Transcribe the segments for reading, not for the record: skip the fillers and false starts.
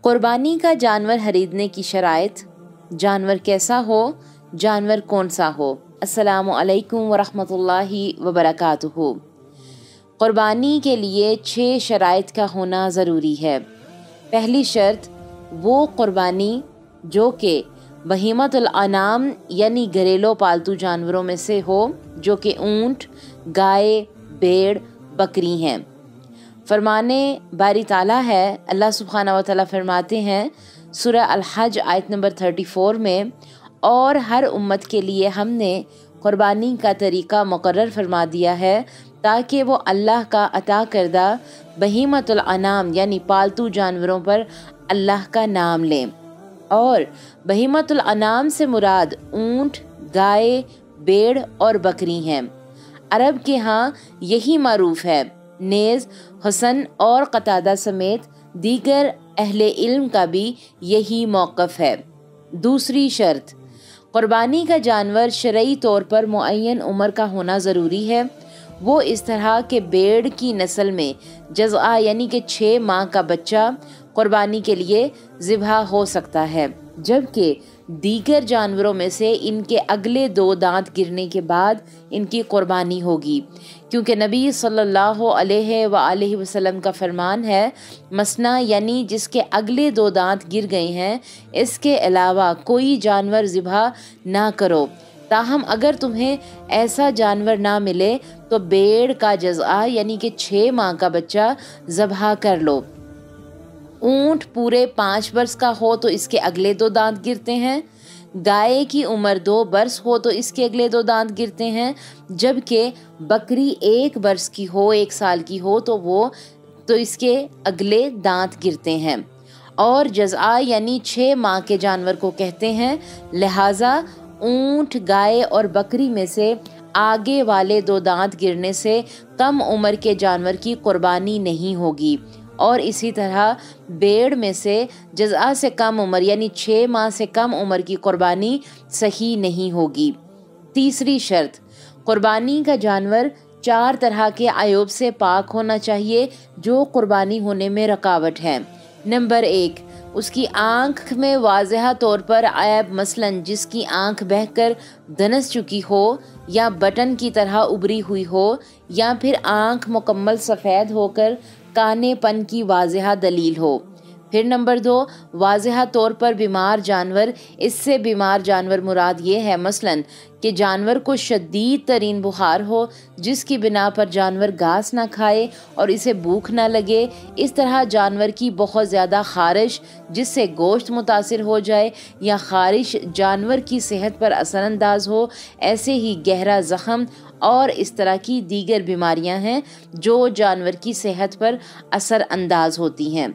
قربانی کا جانور خریدنے کی شرائط، جانور کیسا ہو، جانور کون سا ہو۔ السلام علیکم ورحمۃ اللہ وبرکاتہ۔ قربانی کے لیے 6 شرائط کا ہونا ضروری ہے۔ پہلی شرط، وہ قربانی جو کہ بہیمۃ الانعام یعنی گھریلو پالتو جانوروں میں سے ہو، جو کہ اونٹ، گائے، بھیڑ، بکری ہیں۔ فرمانے باری تعالیٰ ہے، اللہ سبحانہ و تعالیٰ فرماتے ہیں سورہ الحج آیت نمبر 34 میں، اور ہر امت کے لیے ہم نے قربانی کا طریقہ مقرر فرما دیا ہے تاکہ وہ اللہ کا عطا کردہ بہیمۃ الانعام یعنی پالتو جانوروں پر اللہ کا نام لیں۔ اور بہیمۃ الانعام سے مراد اونٹ، گائے، بھیڑ اور بکری ہیں۔ عرب کے ہاں یہی معروف ہے، نیز حسن اور قتادہ سمیت دیگر اہل علم کا بھی یہی موقف ہے۔ دوسری شرط، قربانی کا جانور شرعی طور پر معین عمر کا ہونا ضروری ہے۔ وہ اس طرح کہ بھیڑ کی نسل میں جزع یعنی کہ 6 ماہ کا بچہ قربانی کے لیے ذبح ہو سکتا ہے، جبکہ دیگر جانوروں میں سے ان کے اگلے 2 دانت گرنے کے بعد ان کی قربانی ہوگی، کیونکہ نبی صلی اللہ علیہ وآلہ وسلم کا فرمان ہے، مسنا یعنی جس کے اگلے 2 دانت گر گئے ہیں اس کے علاوہ کوئی جانور ذبح نہ کرو، تاہم اگر تمہیں ایسا جانور نہ ملے تو بھیڑ کا جزع یعنی کہ 6 ماہ کا بچہ ذبح کر لو۔ اونٹ پورے 5 برس کا ہو تو اس کے اگلے 2 دانت گرتے ہیں، گائے کی عمر 2 برس ہو تو اس کے اگلے 2 دانت گرتے ہیں، جبکہ بکری 1 برس کی ہو، 1 سال کی ہو تو اس کے اگلے دانت گرتے ہیں۔ اور جزع یعنی 6 ماہ کے جانور کو کہتے ہیں، لہٰذا اونٹ، گائے اور بکری میں سے آگے والے 2 دانت گرنے سے کم عمر کے جانور کی قربانی نہیں ہوگی، اور اسی طرح بھیڑ میں سے جزع سے کم عمر یعنی 6 ماہ سے کم عمر کی قربانی صحیح نہیں ہوگی۔ تیسری شرط، قربانی کا جانور 4 طرح کے عیوب سے پاک ہونا چاہیے جو قربانی ہونے میں رکاوٹ ہے۔ نمبر 1، اس کی آنکھ میں واضح طور پر عیب، مثلاً جس کی آنکھ بہہ کر دنس چکی ہو یا بٹن کی طرح ابری ہوئی ہو، یا پھر آنکھ مکمل سفید ہو کر کانے پن کی واضح دلیل ہو۔ پھر نمبر 2، واضح طور پر بیمار جانور۔ اس سے بیمار جانور مراد یہ ہے، مثلاً کہ جانور کو شدید ترین بخار ہو جس کی بنا پر جانور گھاس نہ کھائے اور اسے بھوک نہ لگے، اس طرح جانور کی بہت زیادہ خارش جس سے گوشت متاثر ہو جائے، یا خارش جانور کی صحت پر اثر انداز ہو، ایسے ہی گہرا زخم اور اس طرح کی دیگر بیماریاں ہیں جو جانور کی صحت پر اثر انداز ہوتی ہیں۔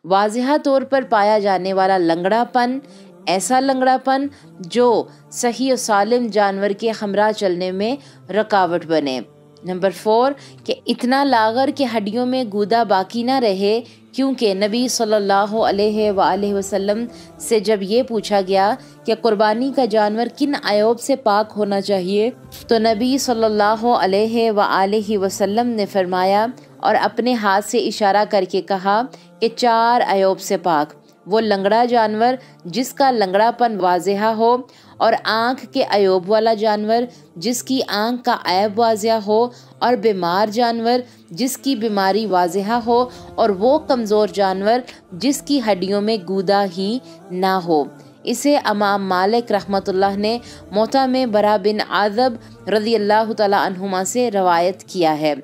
واضح طور پر پایا جانے والا لنگڑا پن، ایسا لنگڑا پن جو صحیح و سالم جانور کے ہمراہ چلنے میں رکاوٹ بنے۔ نمبر 4، کہ اتنا لاغر کہ ہڈیوں میں گودا باقی نہ رہے، کیونکہ نبی صلی اللہ علیہ وآلہ وسلم سے جب یہ پوچھا گیا کہ قربانی کا جانور کن عیوب سے پاک ہونا چاہیے، تو نبی صلی اللہ علیہ وآلہ وسلم نے فرمایا اور اپنے ہاتھ سے اشارہ کر کے کہا کہ 4 عیوب سے پاک، وہ لنگڑا جانور جس کا لنگڑا پن واضح ہو، اور آنکھ کے عیوب والا جانور جس کی آنکھ کا عیب واضح ہو، اور بیمار جانور جس کی بیماری واضح ہو، اور وہ کمزور جانور جس کی ہڈیوں میں گودا ہی نہ ہو۔ اسے امام مالک رحمۃ اللہ نے موطا میں برا بن عازب رضی اللہ تعالیٰ عنہما سے روایت کیا ہے،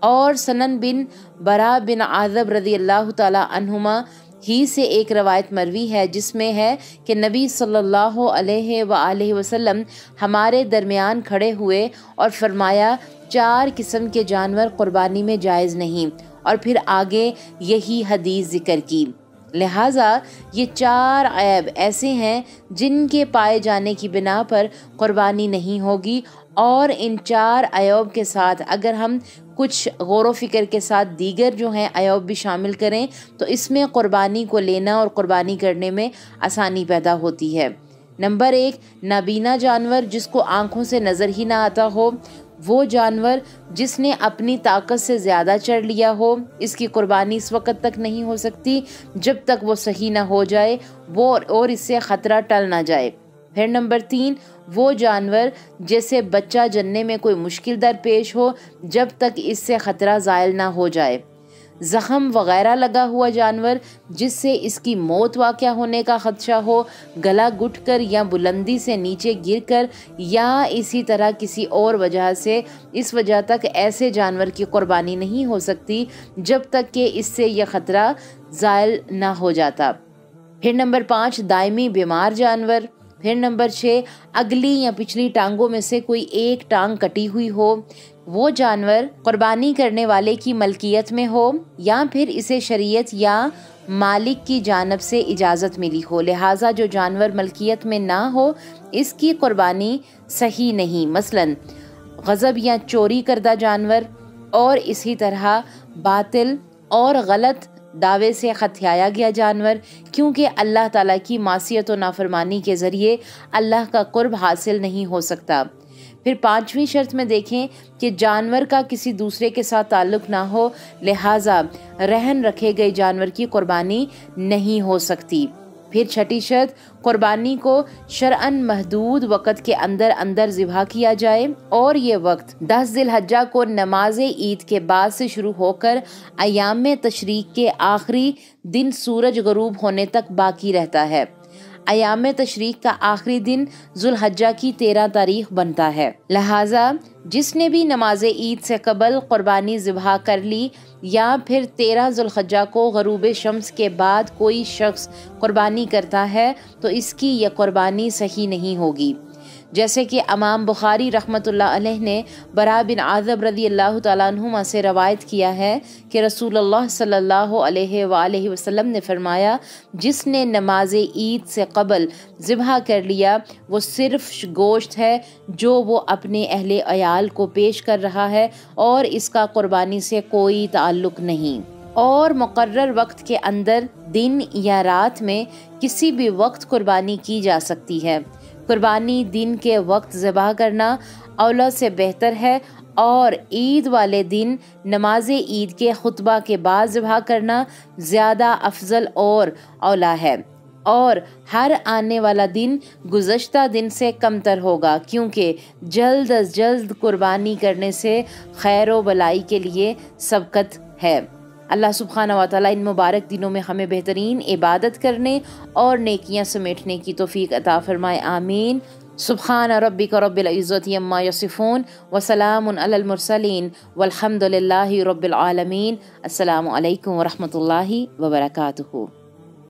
اور سنن بن برا بن عازب رضی اللہ تعالیٰ عنہما ہی سے ایک روایت مروی ہے جس میں ہے کہ نبی صلی اللہ علیہ وآلہ وسلم ہمارے درمیان کھڑے ہوئے اور فرمایا، 4 قسم کے جانور قربانی میں جائز نہیں، اور پھر آگے یہی حدیث ذکر کی۔ لہٰذا یہ 4 عیب ایسے ہیں جن کے پائے جانے کی بنا پر قربانی نہیں ہوگی، اور ان 4 عیوب کے ساتھ اگر ہم کچھ غور و فکر کے ساتھ دیگر جو ہیں عیوب بھی شامل کریں تو اس میں قربانی کو لینا اور قربانی کرنے میں آسانی پیدا ہوتی ہے۔ نمبر 1، نابینا جانور جس کو آنکھوں سے نظر ہی نہ آتا ہو، وہ جانور جس نے اپنی طاقت سے زیادہ چڑھ لیا ہو، اس کی قربانی اس وقت تک نہیں ہو سکتی جب تک وہ صحیح نہ ہو جائے وہ اور اس سے خطرہ ٹل نہ جائے۔ پھر نمبر 3، وہ جانور جیسے بچہ جننے میں کوئی مشکل درپیش ہو جب تک اس سے خطرہ زائل نہ ہو جائے۔ زخم وغیرہ لگا ہوا جانور جس سے اس کی موت واقع ہونے کا خدشہ ہو، گلا گھٹ کر یا بلندی سے نیچے گر کر یا اسی طرح کسی اور وجہ سے، اس وجہ تک ایسے جانور کی قربانی نہیں ہو سکتی جب تک کہ اس سے یہ خطرہ زائل نہ ہو جاتا۔ پھر نمبر 5، دائمی بیمار جانور۔ پھر نمبر 6، اگلی یا پچھلی ٹانگوں میں سے کوئی ایک ٹانگ کٹی ہوئی ہو، وہ جانور قربانی کرنے والے کی ملکیت میں ہو یا پھر اسے شریعت یا مالک کی جانب سے اجازت ملی ہو، لہٰذا جو جانور ملکیت میں نہ ہو اس کی قربانی صحیح نہیں۔ مثلا غصب یا چوری کردہ جانور، اور اسی طرح باطل اور غلط دعوے سے ہتھیایا گیا جانور، کیونکہ اللہ تعالیٰ کی معصیت و نافرمانی کے ذریعے اللہ کا قرب حاصل نہیں ہو سکتا۔ پھر 5ویں شرط میں دیکھیں کہ جانور کا کسی دوسرے کے ساتھ تعلق نہ ہو، لہٰذا رہن رکھے گئے جانور کی قربانی نہیں ہو سکتی۔ پھر 6ٹھی شرط، قربانی کو شرعاً محدود وقت کے اندر اندر ذبح کیا جائے، اور یہ وقت 10 ذی الحجہ کو نماز عید کے بعد سے شروع ہو کر ایام تشریق کے آخری دن سورج غروب ہونے تک باقی رہتا ہے۔ ایام تشریق کا آخری دن ذو الحجہ کی 13 تاریخ بنتا ہے، لہٰذا جس نے بھی نماز عید سے قبل قربانی ذبح کر لی یا پھر 13 ذو الحجہ کو غروب شمس کے بعد کوئی شخص قربانی کرتا ہے تو اس کی یہ قربانی صحیح نہیں ہوگی۔ جیسے کہ امام بخاری رحمۃ اللہ علیہ نے برا بن عازب رضی اللہ تعالیٰ عنہما سے روایت کیا ہے کہ رسول اللہ صلی اللہ علیہ وآلہ وسلم نے فرمایا، جس نے نماز عید سے قبل ذبح کر لیا وہ صرف گوشت ہے جو وہ اپنے اہل عیال کو پیش کر رہا ہے اور اس کا قربانی سے کوئی تعلق نہیں، اور مقرر وقت کے اندر دن یا رات میں کسی بھی وقت قربانی کی جا سکتی ہے۔ قربانی دن کے وقت ذبح کرنا اولا سے بہتر ہے، اور عید والے دن نماز عید کے خطبہ کے بعد ذبح کرنا زیادہ افضل اور اولا ہے، اور ہر آنے والا دن گزشتہ دن سے کمتر ہوگا، کیونکہ جلد از جلد قربانی کرنے سے خیر و بلائی کے لیے سبقت ہے۔ اللہ سبحانہ و تعالیٰ ان مبارک دنوں میں ہمیں بہترین عبادت کرنے اور نیکیاں سمیٹنے کی توفیق عطا فرمائے، آمین۔ سبحان ربک رب العزت عما یصفون وسلام علی المرسلین والحمد للہ رب العالمین۔ السلام علیکم ورحمۃ اللہ وبرکاتہ۔